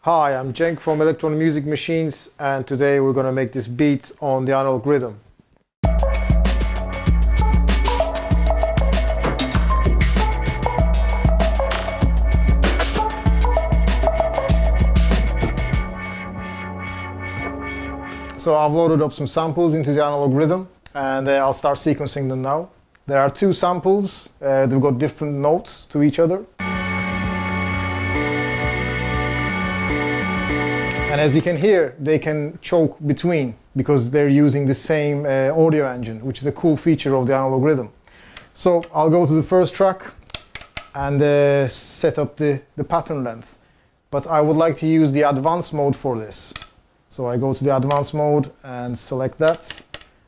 Hi, I'm Cenk from Elektron Music Machines, and today we're going to make this beat on the analog rhythm. So I've loaded up some samples into the analog rhythm, and I'll start sequencing them now. There are two samples, they've got different notes to each other. And as you can hear, they can choke between because they're using the same audio engine, which is a cool feature of the analog rhythm. So I'll go to the first track and set up the pattern length. But I would like to use the advanced mode for this. So I go to the advanced mode and select that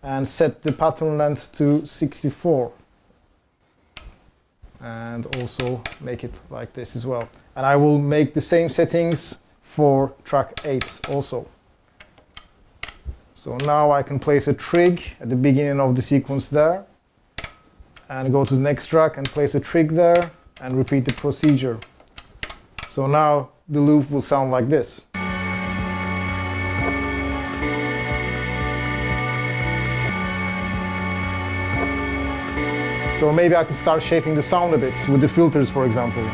and set the pattern length to 64. And also make it like this as well. And I will make the same settings for track 8 also. So now I can place a trig at the beginning of the sequence there and go to the next track and place a trig there and repeat the procedure. So now the loop will sound like this. So maybe I can start shaping the sound a bit with the filters, for example.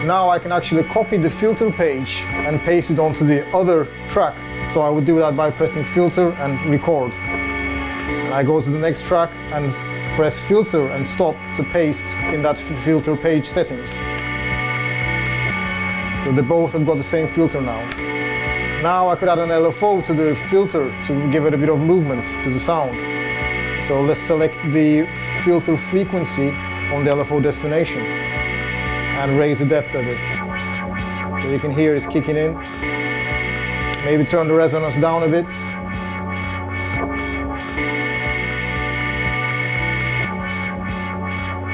Now I can actually copy the filter page and paste it onto the other track. So I would do that by pressing filter and record. And I go to the next track and press filter and stop to paste in that filter page settings. So they both have got the same filter now. Now I could add an LFO to the filter to give it a bit of movement to the sound. So let's select the filter frequency on the LFO destination and raise the depth a bit. So you can hear it's kicking in. Maybe turn the resonance down a bit.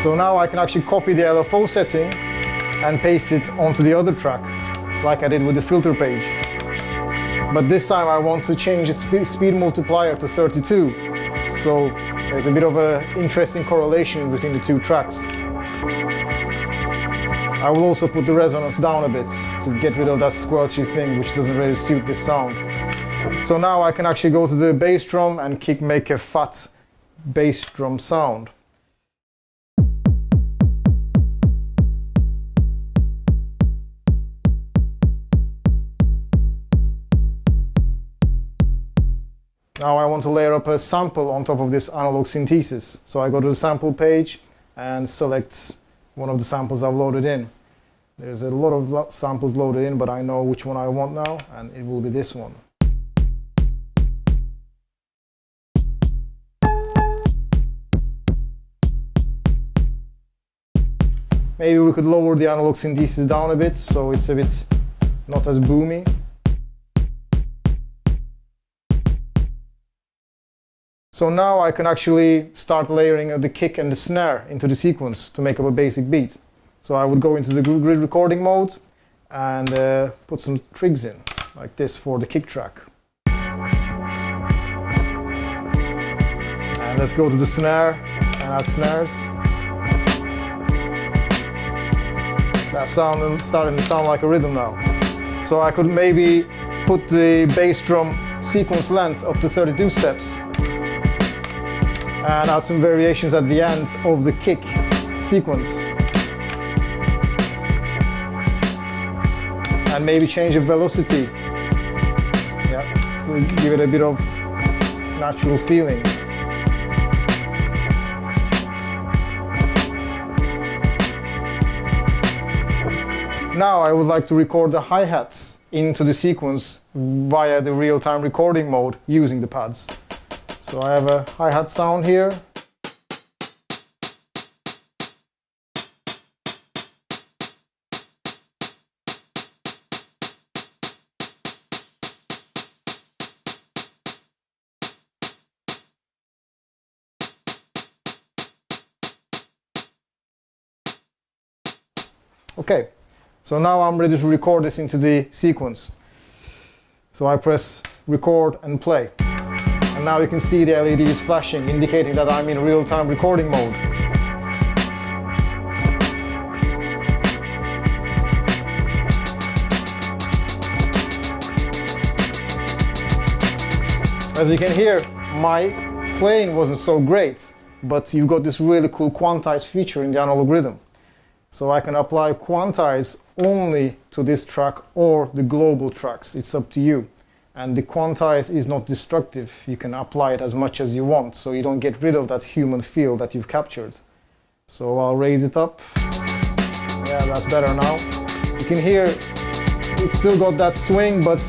So now I can actually copy the LFO setting and paste it onto the other track, like I did with the filter page. But this time I want to change the speed multiplier to 32. So there's a bit of an interesting correlation between the two tracks. I will also put the resonance down a bit to get rid of that squelchy thing which doesn't really suit this sound. So now I can actually go to the bass drum and make a fat bass drum sound. Now I want to layer up a sample on top of this analog synthesis. So I go to the sample page and select one of the samples I've loaded in. There's a lot of samples loaded in, but I know which one I want now, and it will be this one. Maybe we could lower the analog synthesis down a bit, so it's a bit not as boomy. So now I can actually start layering the kick and the snare into the sequence to make up a basic beat. So I would go into the grid recording mode and put some trigs in, like this for the kick track. And let's go to the snare and add snares. That sound is starting to sound like a rhythm now. So I could maybe put the bass drum sequence length up to 32 steps. And add some variations at the end of the kick sequence. And maybe change the velocity. Yeah, so give it a bit of natural feeling. Now I would like to record the hi-hats into the sequence via the real-time recording mode using the pads. So I have a hi-hat sound here. Okay, so now I'm ready to record this into the sequence. So I press record and play. And now you can see the LED is flashing, indicating that I'm in real-time recording mode. As you can hear, my playing wasn't so great, but you've got this really cool quantize feature in the analog rhythm. So I can apply quantize only to this track or the global tracks. It's up to you. And the quantize is not destructive. You can apply it as much as you want, so you don't get rid of that human feel that you've captured. So I'll raise it up. Yeah, that's better now. You can hear it's still got that swing, but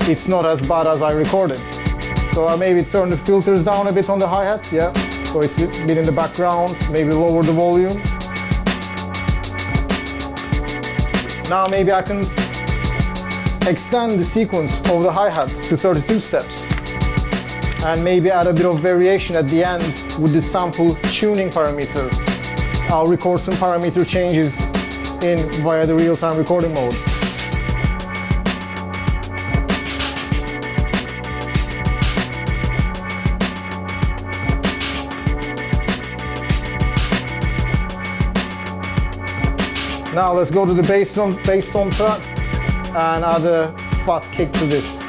it's not as bad as I recorded. So I maybe turn the filters down a bit on the hi-hat, yeah. So it's a bit in the background, maybe lower the volume. Now maybe I can extend the sequence of the hi-hats to 32 steps. And maybe add a bit of variation at the end with the sample tuning parameter. I'll record some parameter changes in via the real-time recording mode. Now let's go to the bass drum track and add a fat kick to this.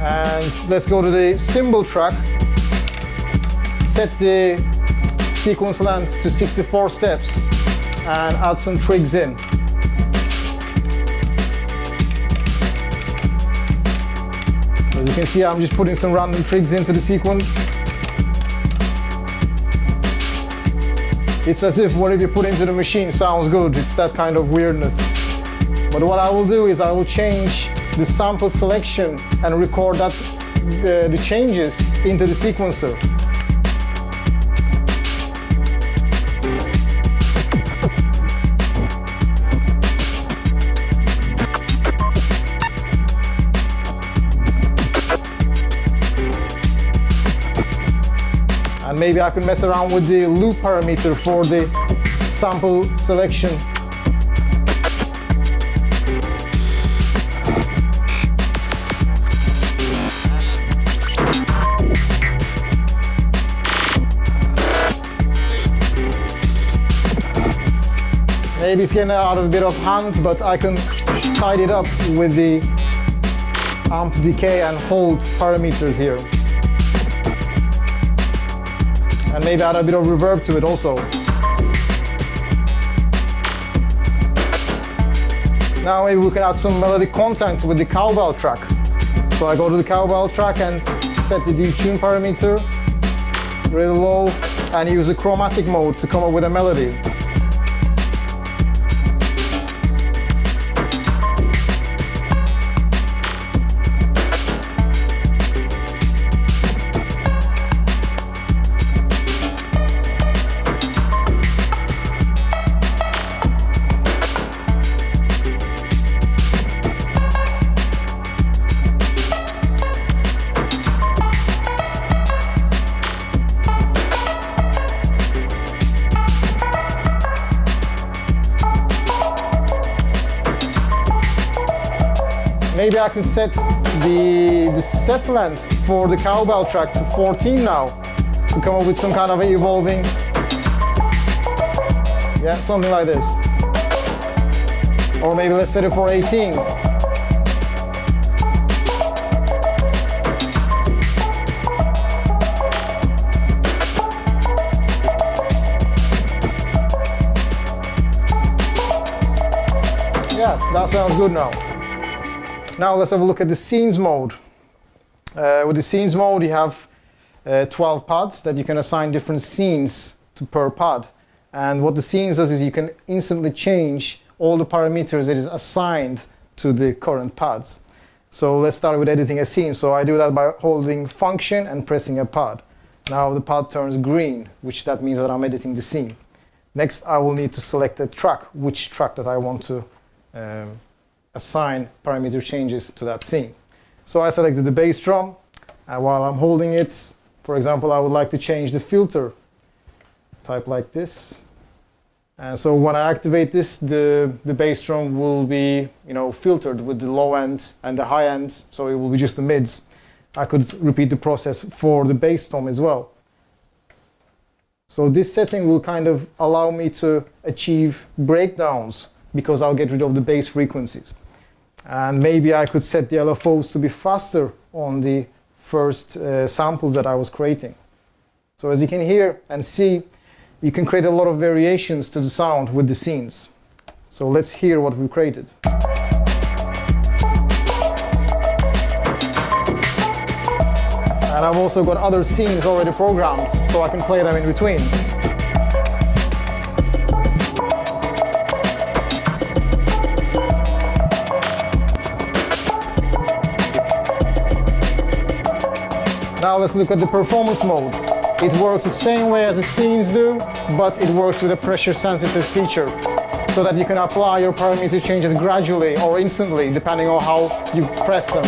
And let's go to the cymbal track. Set the sequence length to 64 steps and add some trigs in. As you can see, I'm just putting some random trigs into the sequence. It's as if whatever you put into the machine sounds good. It's that kind of weirdness. But what I will do is I will change the sample selection and record that the changes into the sequencer. And maybe I can mess around with the loop parameter for the sample selection. Maybe it's getting out of a bit of hand, but I can tidy it up with the amp decay and hold parameters here. And maybe add a bit of reverb to it also. Now maybe we can add some melodic content with the cowbell track. So I go to the cowbell track and set the detune parameter really low and use the chromatic mode to come up with a melody. Maybe I can set the step length for the cowbell track to 14 now to come up with some kind of evolving, yeah, something like this. Or maybe let's set it for 18. Yeah, that sounds good now. Now let's have a look at the scenes mode. With the scenes mode you have 12 pads that you can assign different scenes to per pad. And what the scenes does is you can instantly change all the parameters that is assigned to the current pads. So let's start with editing a scene. So I do that by holding function and pressing a pad. Now the pad turns green, which that means that I'm editing the scene. Next I will need to select a track, which track that I want to assign parameter changes to that scene. So I selected the bass drum, and while I'm holding it, for example, I would like to change the filter type like this. And so when I activate this, the bass drum will be, filtered with the low end and the high end, so it will be just the mids. I could repeat the process for the bass tom as well. So this setting will kind of allow me to achieve breakdowns because I'll get rid of the bass frequencies. And maybe I could set the LFOs to be faster on the first samples that I was creating. So as you can hear and see, you can create a lot of variations to the sound with the scenes. So let's hear what we created. And I've also got other scenes already programmed, so I can play them in between. Now let's look at the performance mode. It works the same way as the scenes do, but it works with a pressure-sensitive feature, so that you can apply your parameter changes gradually or instantly, depending on how you press them.